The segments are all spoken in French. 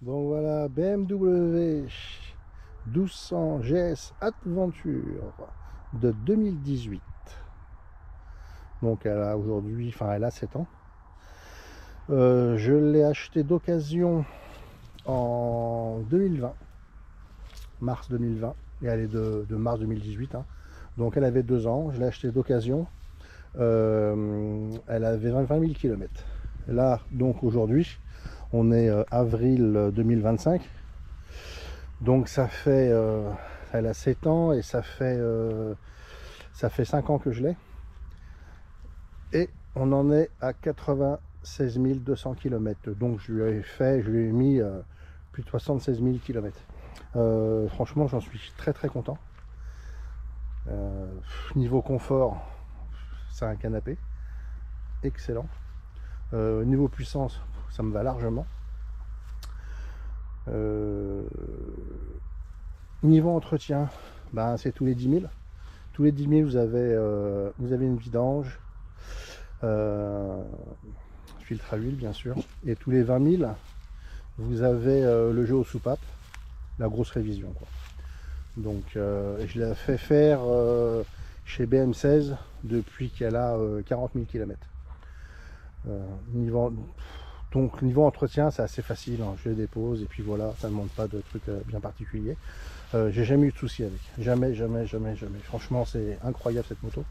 Donc voilà, BMW 1200 GS Adventure de 2018. Donc elle a aujourd'hui, enfin elle a 7 ans. Je l'ai acheté d'occasion en 2020, mars 2020, et elle est de mars 2018. Hein. Donc elle avait 2 ans, je l'ai acheté d'occasion. Elle avait 20 000 km. Là, donc aujourd'hui, on est avril 2025. Donc ça fait, elle a 7 ans et ça fait 5 ans que je l'ai. Et on en est à 96 200 km. Donc je lui ai mis plus de 76 000 km. Franchement, j'en suis très très content. Niveau confort, c'est un canapé. Excellent. Niveau puissance, ça me va largement. Niveau entretien, ben, c'est tous les 10 000. Tous les 10 000, vous avez une vidange, filtre à huile bien sûr. Et tous les 20 000, vous avez le jeu aux soupapes, la grosse révision, quoi. Donc je l'ai fait faire chez BM16 depuis qu'elle a 40 000 km. Donc niveau entretien, c'est assez facile, hein. Je les dépose et puis voilà, ça ne demande pas de trucs bien particuliers. J'ai jamais eu de soucis avec, jamais. Franchement, c'est incroyable cette moto.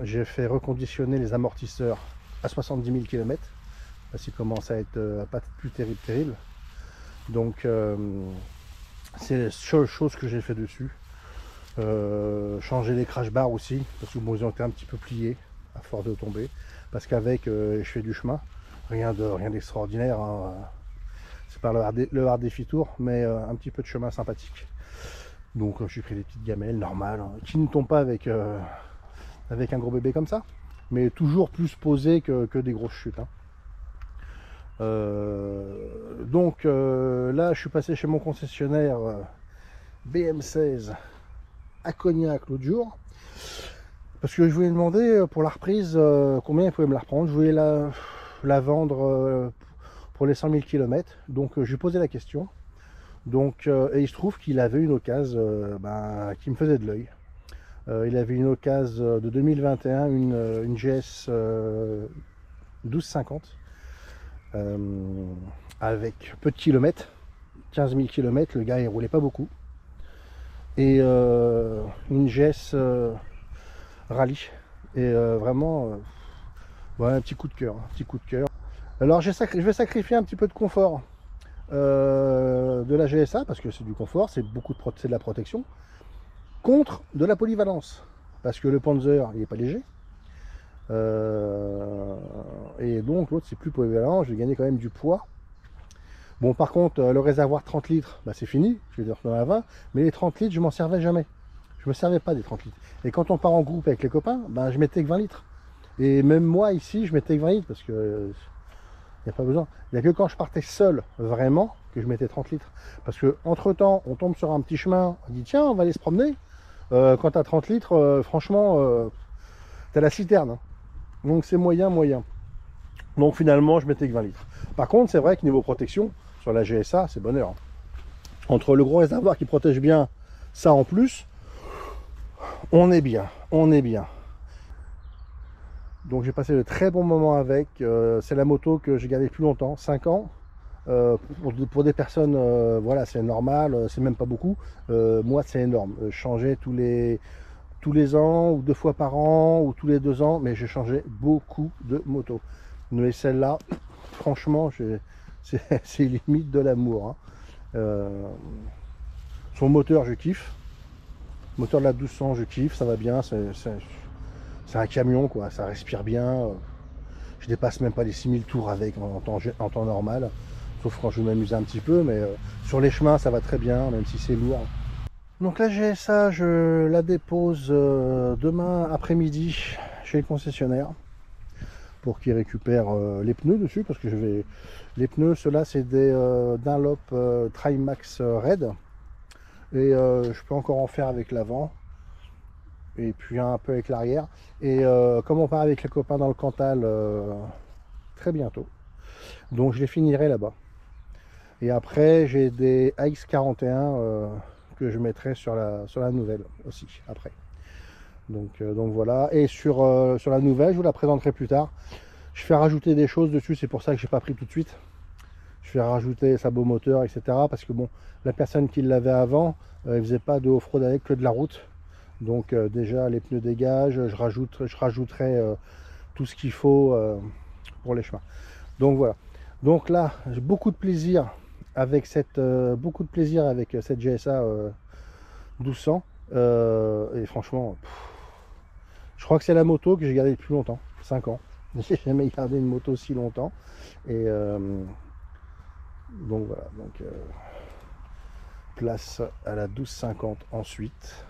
J'ai fait reconditionner les amortisseurs à 70 000 km parce qu'ils commencent à être pas plus terrible. Donc c'est la seule chose que j'ai fait dessus. Changer les crash bars aussi parce que bon, ils ont été un petit peu pliés à force de tomber, parce qu'avec je fais du chemin, rien d'extraordinaire, hein. C'est pas le hard défi tour, mais un petit peu de chemin sympathique. Donc j'ai pris des petites gamelles normales, hein, qui ne tombent pas avec un gros bébé comme ça, mais toujours plus posé que des grosses chutes, hein. Donc là je suis passé chez mon concessionnaire BM16 à Cognac l'autre jour, parce que je voulais demander pour la reprise combien il pouvait me la reprendre. Je voulais la vendre pour les 100 000 km. Donc je lui ai posé la question. Donc, et il se trouve qu'il avait une occasion qui me faisait de l'œil. Il avait une occasion de 2021, une GS 1250 avec peu de kilomètres, 15 000 km. Le gars il roulait pas beaucoup. Et une GS rallye. Et vraiment, ouais, un petit coup de cœur, Alors je vais sacrifier un petit peu de confort de la GSA, parce que c'est du confort, c'est de la protection, contre de la polyvalence, parce que le Panzer il n'est pas léger, et donc l'autre c'est plus polyvalent. Je vais gagner quand même du poids. Bon, par contre le réservoir 30 litres, bah, c'est fini, je vais le retourner à 20, mais les 30 litres je m'en servais jamais. Je me servais pas des 30 litres. Et quand on part en groupe avec les copains, bah, je mettais que 20 litres. Et même moi ici je mettais que 20 litres, parce que il n'y a pas besoin. Il n'y a que quand je partais seul, vraiment, que je mettais 30 litres. Parce que entre temps, on tombe sur un petit chemin, on dit tiens, on va aller se promener. Quand tu as 30 litres, franchement, tu as la citerne, hein. Donc c'est moyen. Donc finalement, je mettais que 20 litres. Par contre, c'est vrai que niveau protection, sur la GSA, c'est bonheur, hein. Entre le gros réservoir qui protège bien, ça en plus, on est bien. Donc j'ai passé de très bons moments avec. C'est la moto que j'ai gardée plus longtemps, 5 ans. Pour des personnes, voilà, c'est normal, c'est même pas beaucoup. Moi, c'est énorme. Changer tous les ans, ou 2 fois par an, ou tous les 2 ans, mais j'ai changé beaucoup de motos. Mais celle-là, franchement, c'est limite de l'amour, hein. Son moteur, je kiffe. Moteur de la 1200, je kiffe, ça va bien. C'est un camion, quoi, ça respire bien. Je dépasse même pas les 6000 tours avec en temps normal, sauf quand je veux m'amuser un petit peu, mais sur les chemins ça va très bien, même si c'est lourd. Donc la GSA, je la dépose demain après-midi chez le concessionnaire pour qu'il récupère les pneus dessus, parce que les pneus, ceux-là c'est des Dunlop Trimax Red, et je peux encore en faire avec l'avant et puis un peu avec l'arrière. Et comme on part avec les copains dans le Cantal très bientôt, donc je les finirai là-bas. Et après, j'ai des AX41 que je mettrai sur la nouvelle aussi, après. Donc voilà. Et sur la nouvelle, je vous la présenterai plus tard. Je fais rajouter des choses dessus, c'est pour ça que j'ai pas pris tout de suite. Je fais rajouter sabot moteur, etc. Parce que bon, la personne qui l'avait avant, il faisait pas de off-road avec, que de la route. Donc déjà, les pneus dégagent, je rajouterai tout ce qu'il faut pour les chemins. Donc voilà. Donc là, j'ai beaucoup de plaisir avec cette GSA 1200. Et franchement, je crois que c'est la moto que j'ai gardée le plus longtemps, 5 ans. J'ai jamais gardé une moto si longtemps. Et donc voilà. Donc place à la 1250 ensuite.